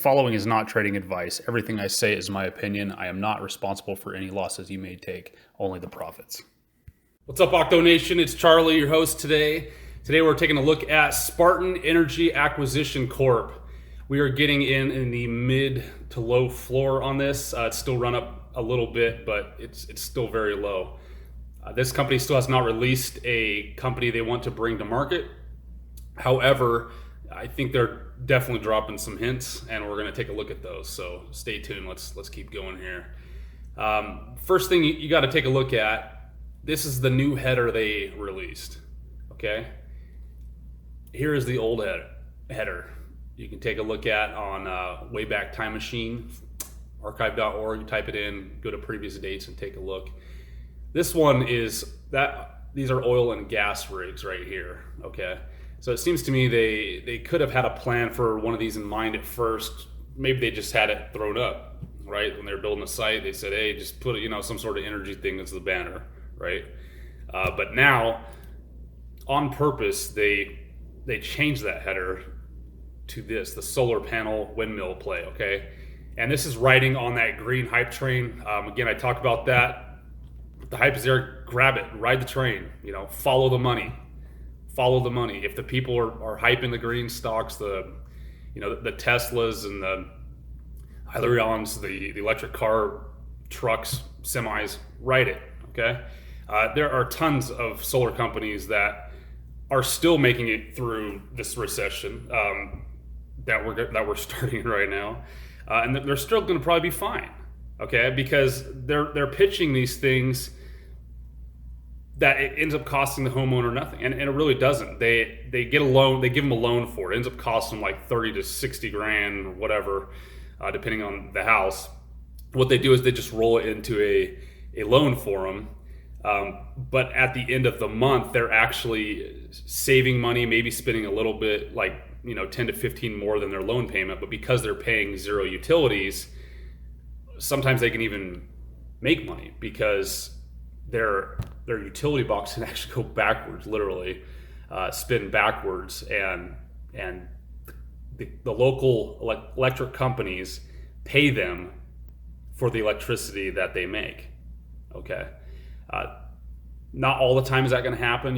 following is not trading advice. Everything I say is my opinion. I am not responsible for any losses you may take, only the profits. What's up, Octo Nation? It's Charlie, your host today. Today we're taking a look at Spartan Energy Acquisition Corp. We are getting in the mid to low floor on this. It's still run up a little bit, but it's still very low. This company still has not released a company they want to bring to market. However, I think they're definitely dropping some hints, and we're going to take a look at those. So stay tuned. Let's keep going here. First thing you got to take a look at. This is the new header they released. Okay. Here is the old header. You can take a look at on Wayback Time Machine, archive.org. Type it in, go to previous dates, and take a look. This one is that these are oil and gas rigs right here. Okay. So it seems to me they could have had a plan for one of these in mind at first. Maybe they just had it thrown up, right? When they were building a site, they said, hey, just put some sort of energy thing as the banner, right? But now, on purpose, they changed that header to this, the solar panel windmill play, okay? And this is riding on that green hype train. Again, I talked about that. The hype is there, grab it, ride the train, follow the money. Follow the money. If the people are hyping the green stocks, the Teslas and the Hyliions, the electric car, trucks, semis, ride it. Okay. There are tons of solar companies that are still making it through this recession that we're starting right now, and they're still going to probably be fine. Okay, because they're pitching these things that it ends up costing the homeowner nothing, and it really doesn't. They get a loan, they give them a loan for it. It ends up costing them like 30 to 60 grand or whatever, depending on the house. What they do is they just roll it into a loan for them, but at the end of the month, they're actually saving money, maybe spending a little bit, like 10 to 15 more than their loan payment. But because they're paying zero utilities, sometimes they can even make money because their utility box can actually go backwards, literally spin backwards, and the local electric companies pay them for the electricity that they make. Okay, not all the time is that going to happen.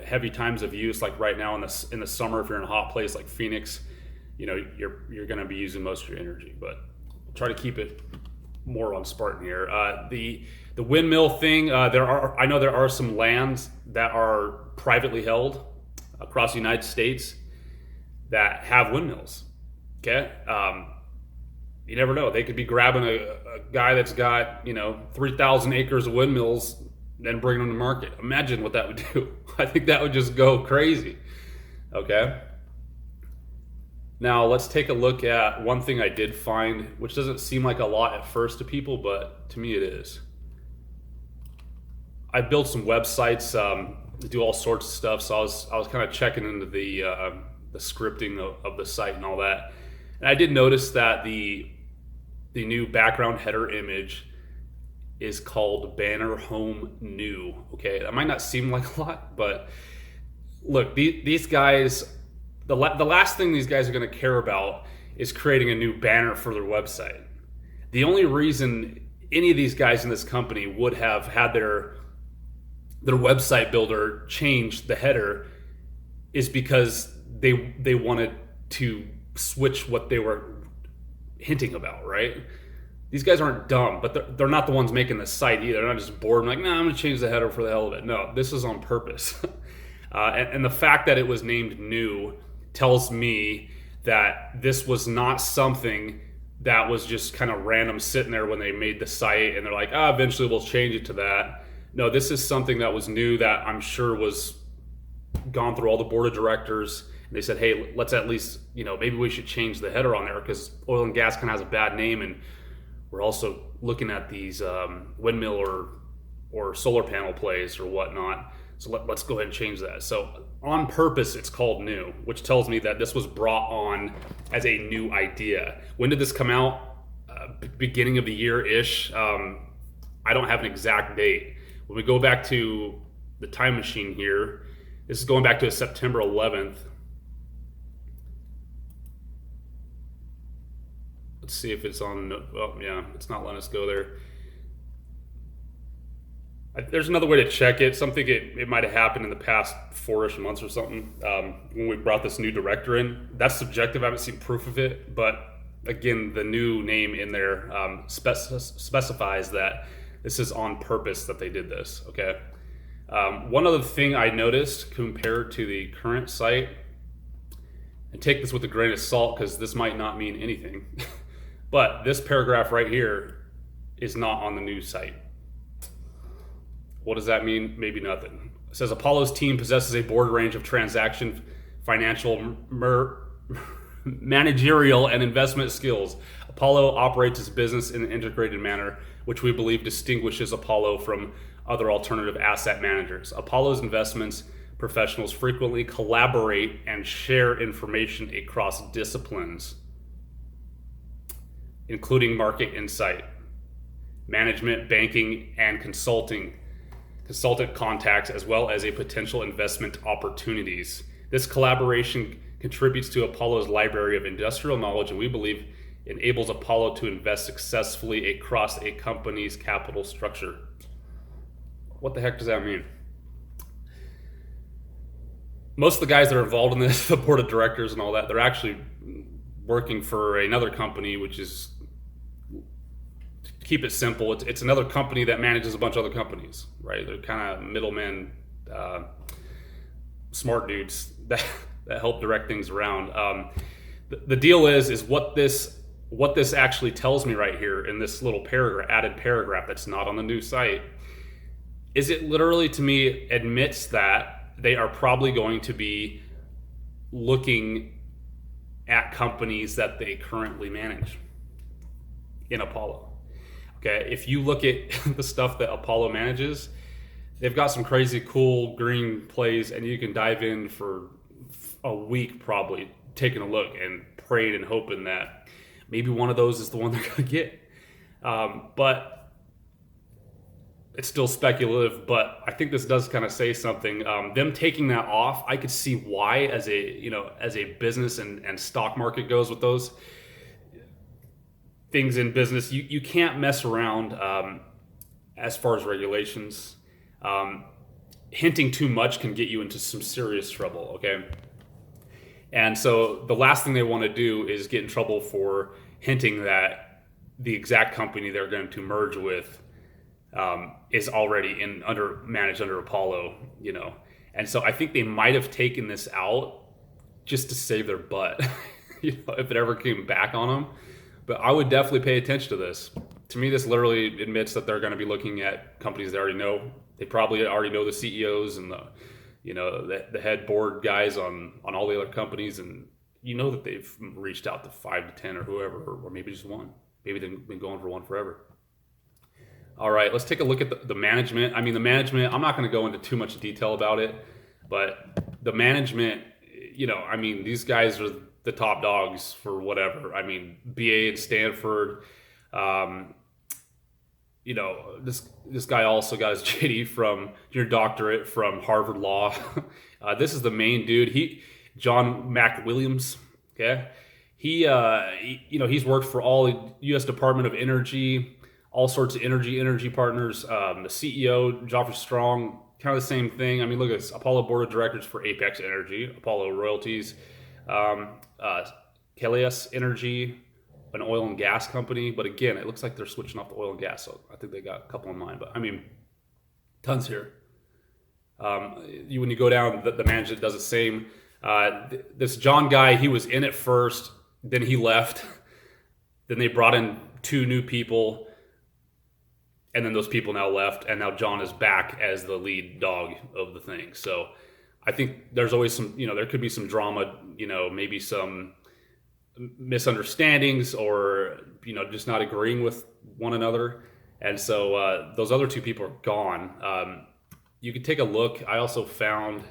Heavy times of use, like right now in the summer, if you're in a hot place like Phoenix, you're going to be using most of your energy. But we'll try to keep it more on Spartan here. The windmill thing, I know there are some lands that are privately held across the United States that have windmills. Okay, you never know. They could be grabbing a guy that's got 3,000 acres of windmills, then bringing them to market. Imagine what that would do. I think that would just go crazy. Okay. Now let's take a look at one thing I did find, which doesn't seem like a lot at first to people, but to me it is. I built some websites to do all sorts of stuff, so I was kind of checking into the scripting of the site and all that, and I did notice that the new background header image is called Banner Home New. Okay, that might not seem like a lot, but look, these guys. The last thing these guys are going to care about is creating a new banner for their website. The only reason any of these guys in this company would have had their website builder change the header is because they wanted to switch what they were hinting about, right? These guys aren't dumb, but they're not the ones making the site either. They're not just bored and like, I'm going to change the header for the hell of it. No, this is on purpose. And the fact that it was named new tells me that this was not something that was just kind of random sitting there when they made the site and they're like, eventually we'll change it to that. No, this is something that was new that I'm sure was gone through all the board of directors. And they said, hey, let's at least, maybe we should change the header on there because oil and gas kind of has a bad name. And we're also looking at these windmill or solar panel plays or whatnot. So let's go ahead and change that. So on purpose, it's called new, which tells me that this was brought on as a new idea. When did this come out? Beginning of the year-ish. I don't have an exact date. When we go back to the time machine here, this is going back to September 11th. Let's see if it's on. Oh, yeah, it's not letting us go there. There's another way to check it. Something it might have happened in the past 4-ish months or something, when we brought this new director in. That's subjective. I haven't seen proof of it. But again, the new name in there specifies that this is on purpose that they did this. Okay. One other thing I noticed compared to the current site, and take this with a grain of salt because this might not mean anything, but this paragraph right here is not on the new site. What does that mean? Maybe nothing. It says Apollo's team possesses a broad range of transaction, financial, managerial, and investment skills. Apollo operates its business in an integrated manner, which we believe distinguishes Apollo from other alternative asset managers. Apollo's investments professionals frequently collaborate and share information across disciplines, including market insight, management, banking, and consultant contacts, as well as a potential investment opportunities. This collaboration contributes to Apollo's library of industrial knowledge, and we believe enables Apollo to invest successfully across a company's capital structure. What the heck does that mean? Most of the guys that are involved in this, the board of directors and all that, they're actually working for another company, which is, to keep it simple, it's another company that manages a bunch of other companies, right? They're kind of middlemen, smart dudes that help direct things around. The deal is what this actually tells me right here in this little added paragraph that's not on the new site, is it literally, to me, admits that they are probably going to be looking at companies that they currently manage in Apollo. Okay, if you look at the stuff that Apollo manages, they've got some crazy cool green plays, and you can dive in for a week probably taking a look and praying and hoping that maybe one of those is the one they're going to get. But it's still speculative, but I think this does kind of say something. Them taking that off, I could see why, as a business and stock market goes with those things in business. You can't mess around as far as regulations. Hinting too much can get you into some serious trouble, okay? And so the last thing they want to do is get in trouble for hinting that the exact company they're going to merge with is already managed under Apollo, and so I think they might have taken this out just to save their butt, if it ever came back on them. But I would definitely pay attention to this. To me, this literally admits that they're going to be looking at companies they already know. They probably already know the CEOs and the head board guys on all the other companies, and that they've reached out to 5 to 10 or whoever, or maybe just one. Maybe they've been going for one forever. All right, let's take a look at the management. I mean, the management, I'm not going to go into too much detail about it, but the management, these guys are the top dogs for whatever. I mean, BA at Stanford, this guy also got his JD from your doctorate from Harvard Law. This is the main dude. John MacWilliams. Okay, he's worked for all the U.S. Department of Energy, all sorts of energy partners. The CEO, Geoffrey Strong, kind of the same thing. I mean, look at this: Apollo Board of Directors for Apex Energy, Apollo Royalties, Kalias Energy, an oil and gas company. But again, it looks like they're switching off the oil and gas, so I think they got a couple in mind. But I mean, tons here. When you go down, the management does the same. This John guy, he was in it first, then he left. Then they brought in 2 new people, and then those people now left, and now John is back as the lead dog of the thing. So I think there's always some, there could be some drama, maybe some misunderstandings, or just not agreeing with one another. And so those other 2 people are gone. You could take a look. I also found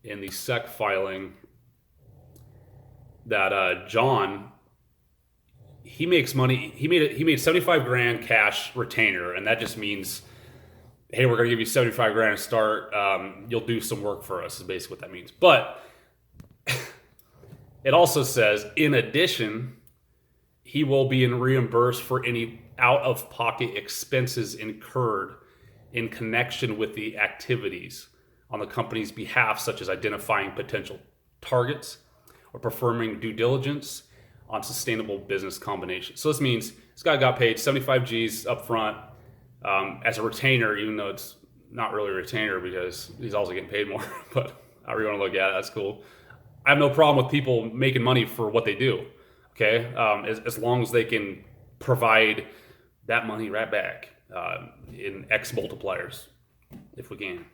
in the SEC filing that John, he makes money. He made $75,000 cash retainer, and that just means, hey, we're gonna give you $75,000 to start. You'll do some work for us, is basically what that means. But it also says, in addition, he will be reimbursed for any out-of-pocket expenses incurred in connection with the activities on the company's behalf, such as identifying potential targets or performing due diligence on sustainable business combinations. So this means this guy got paid 75 G's up front as a retainer, even though it's not really a retainer because he's also getting paid more. But however you want to look at it, that's cool. I have no problem with people making money for what they do. Okay, as long as they can provide that money right back in X multipliers, if we can.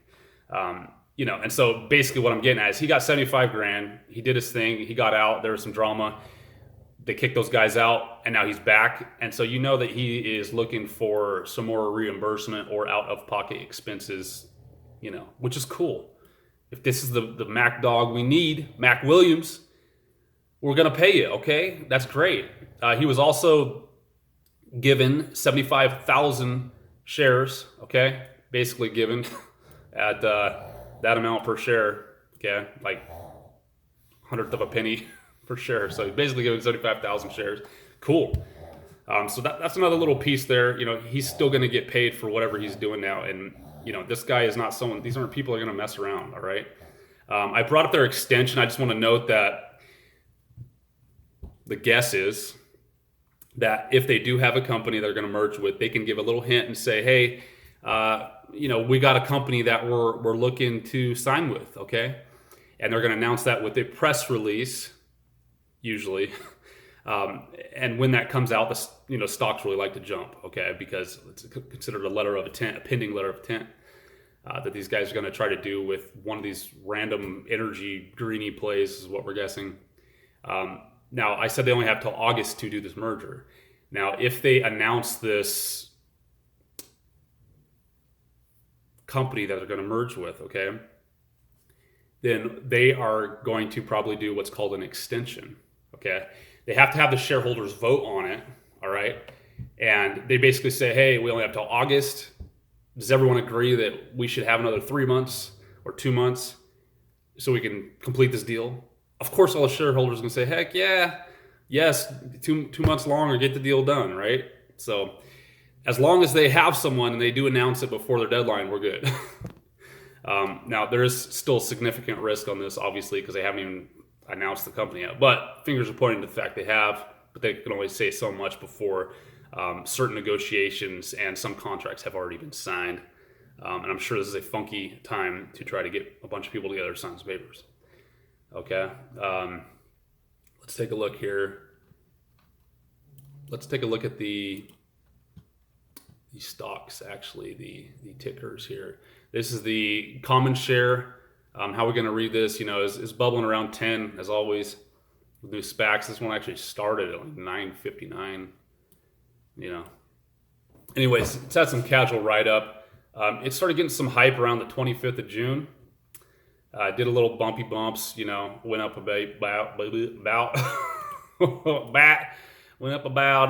And so basically what I'm getting at is he got 75 grand. He did his thing. He got out. There was some drama. They kicked those guys out, and now he's back. And so you know that he is looking for some more reimbursement or out-of-pocket expenses, which is cool. If this is the Mac dog we need, MacWilliams, we're going to pay you, okay? That's great. He was also given 75,000 shares, okay? Basically given at that amount per share, okay? Like 100th of a penny per share. So he's basically given 75,000 shares. Cool. So that's another little piece there. He's still going to get paid for whatever he's doing now. And, this guy is not someone, these aren't people that are going to mess around, all right? I brought up their extension. I just want to note that the guess is that if they do have a company they're going to merge with, they can give a little hint and say, hey, we got a company that we're looking to sign with, okay? And they're going to announce that with a press release, usually. And when that comes out, the stocks really like to jump, okay? Because it's considered a letter of intent, a pending letter of intent that these guys are going to try to do with one of these random energy greeny plays, is what we're guessing. Now, I said they only have till August to do this merger. Now, if they announce this company that they're going to merge with, okay, then they are going to probably do what's called an extension, okay? They have to have the shareholders vote on it, all right? And they basically say, hey, we only have till August. Does everyone agree that we should have another 3 months or 2 months so we can complete this deal? Of course, all the shareholders are going to say, heck yeah, yes, two months longer, get the deal done, right? So as long as they have someone and they do announce it before their deadline, we're good. Now, there is still significant risk on this, obviously, because they haven't even announced the company yet. But fingers are pointing to the fact they have, but they can only say so much before certain negotiations and some contracts have already been signed. And I'm sure this is a funky time to try to get a bunch of people together to sign some papers. Okay, let's take a look here. Let's take a look at the stocks, actually, the tickers here. This is the common share. How we're going to read this, is bubbling around 10, as always. With new SPACs, this one actually started at like 9.59, Anyways, it's had some casual write-up. It started getting some hype around the 25th of June. Did a little bumpy bumps, went up about went up about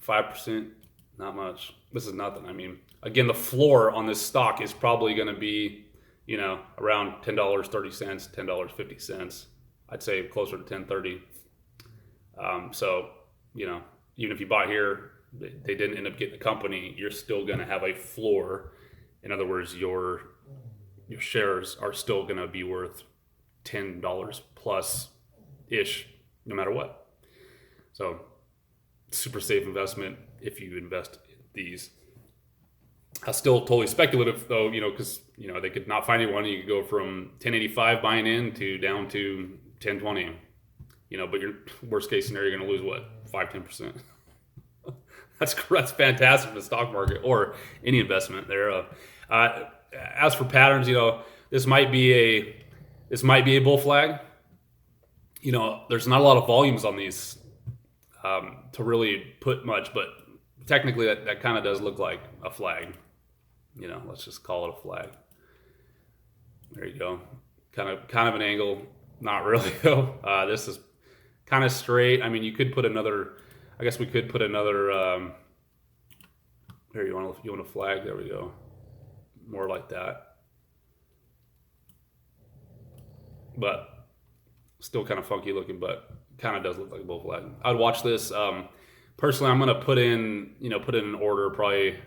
5%, not much. This is nothing. I mean, again, the floor on this stock is probably going to be, around $10.30, $10.50. I'd say closer to $10.30. So, even if you bought here, they didn't end up getting a company, you're still going to have a floor. In other words, your shares are still going to be worth $10 plus ish, no matter what. So, super safe investment if you invest in these. Still totally speculative though, because they could not find anyone. You could go from 1085 buying in to down to 1020. But your worst case scenario, you're going to lose what, 5-10%. That's fantastic for the stock market or any investment there. As for patterns, this might be a bull flag. There's not a lot of volumes on these to really put much, but technically that kind of does look like a flag. Let's just call it a flag. There you go. Kind of an angle. Not really though. This is kind of straight. I mean, you could put another. I guess we could put another. Here, you want a flag? There we go. More like that. But still kind of funky looking, but kind of does look like a bull flag. I'd watch this. Personally, I'm going to put in an order probably,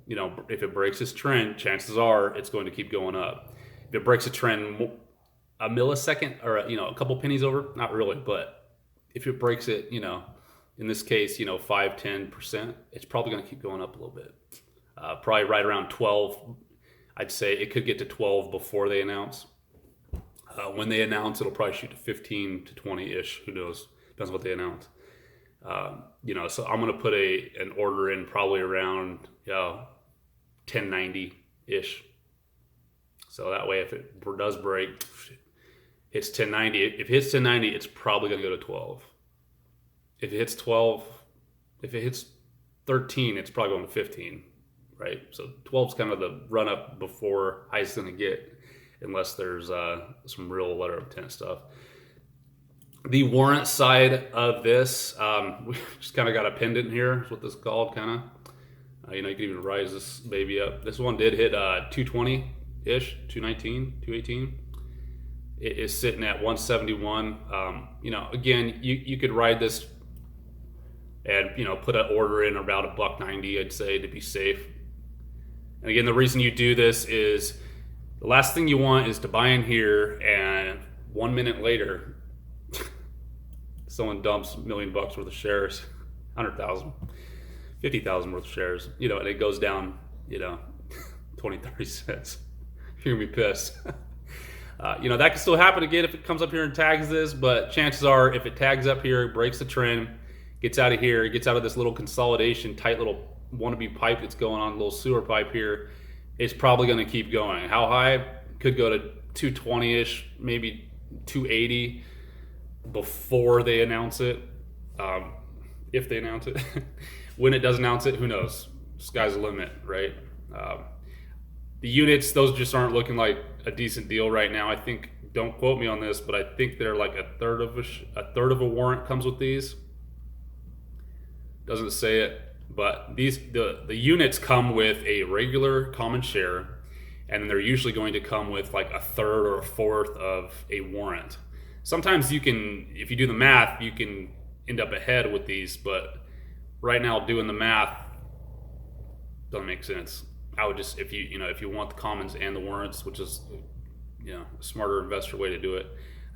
if it breaks this trend, chances are it's going to keep going up. If it breaks a trend a millisecond or, a couple pennies over, not really, but if it breaks it, in this case, 5-10%, it's probably going to keep going up a little bit. Probably right around 12. I'd say it could get to 12 before they announce. When they announce, it'll probably shoot to 15 to 20-ish. Who knows? Depends what they announce. So I'm going to put an order in probably around 1090-ish. So that way, if it does break, hits 1090. If it hits 1090, it's probably going to go to 12. If it hits 12, if it hits 13, it's probably going to 15, right? So 12 is kind of the run up before high's going to get, unless there's some real letter of intent stuff. The warrant side of this, we just kind of got a pendant here, is what this is called, kind of. You can even rise this baby up. This one did hit 220-ish, 219, 218. It is sitting at 171. Again, you could ride this and, put an order in about $1.90, I'd say, to be safe. And again, the reason you do this is the last thing you want is to buy in here and 1 minute later, someone dumps $1 million worth of shares, 100,000, 50,000 worth of shares, and it goes down, 20, 30 cents. You're gonna be pissed. That can still happen again if it comes up here and tags this, but chances are if it tags up here, breaks the trend, gets out of here, gets out of this little consolidation, tight little wannabe pipe that's going on, a little sewer pipe here, it's probably going to keep going. How high? Could go to 220-ish, maybe 280 before they announce it. If they announce it. When it does announce it, who knows? Sky's the limit, right? The units, those just aren't looking like a decent deal right now. I think, don't quote me on this, but I think they're like a third of a warrant comes with these. Doesn't say it, but the units come with a regular common share, and then they're usually going to come with like a third or a fourth of a warrant. Sometimes you can, if you do the math, you can end up ahead with these, but right now doing the math doesn't make sense. I would just, if you want the commons and the warrants, which is, a smarter investor way to do it,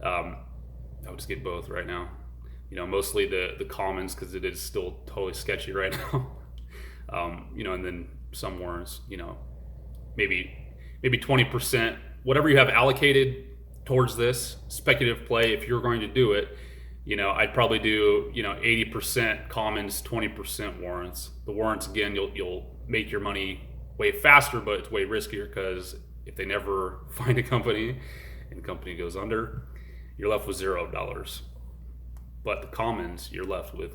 I would just get both right now. Mostly the commons, because it is still totally sketchy right now. And then some warrants, maybe 20%, whatever you have allocated towards this speculative play. If you're going to do it, I'd probably do, 80% commons, 20% warrants. The warrants, again, you'll make your money way faster, but it's way riskier, because if they never find a company and the company goes under, you're left with $0. But the commons, you're left with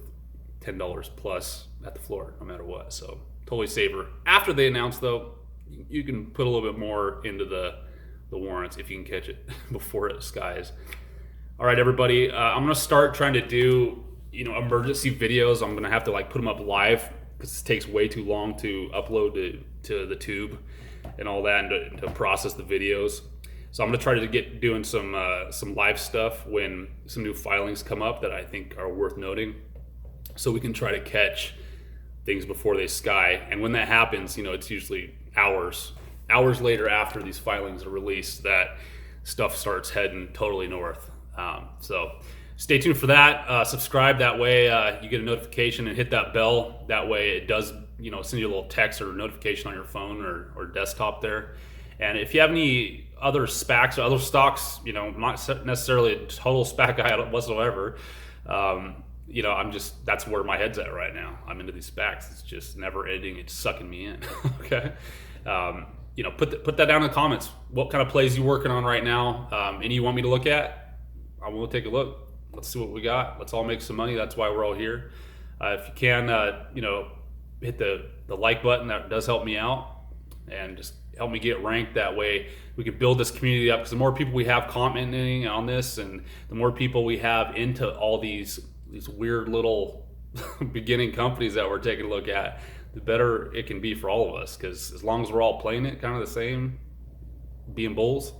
$10 plus at the floor, no matter what. So totally safer. After they announce, though, you can put a little bit more into the warrants if you can catch it before it skies. All right, everybody. I'm gonna start trying to do emergency videos. I'm gonna have to put them up live, because it takes way too long to upload to the tube and all that, and to process the videos. So I'm going to try to get doing some live stuff when some new filings come up that I think are worth noting, so we can try to catch things before they sky. And when that happens, it's usually hours later after these filings are released that stuff starts heading totally north. So stay tuned for that. Subscribe, that way you get a notification, and hit that bell. That way it does send you a little text or notification on your phone or desktop there. And if you have any other SPACs or other stocks, not necessarily a total SPAC guy whatsoever, that's where my head's at right now. I'm into these SPACs. It's just never ending. It's sucking me in. Okay. Put that down in the comments. What kind of plays you working on right now? Any you want me to look at? I will take a look. Let's see what we got. Let's all make some money. That's why we're all here. If you can, hit the like button. That does help me out, and just help me get ranked. That way we can build this community up, because the more people we have commenting on this, and the more people we have into all these weird little beginning companies that we're taking a look at, the better it can be for all of us. Because as long as we're all playing it kind of the same, being bulls,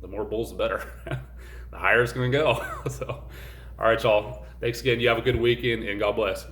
the more bulls the better. The higher it's going to go. So All right, y'all. Thanks again. You have a good weekend, and God bless.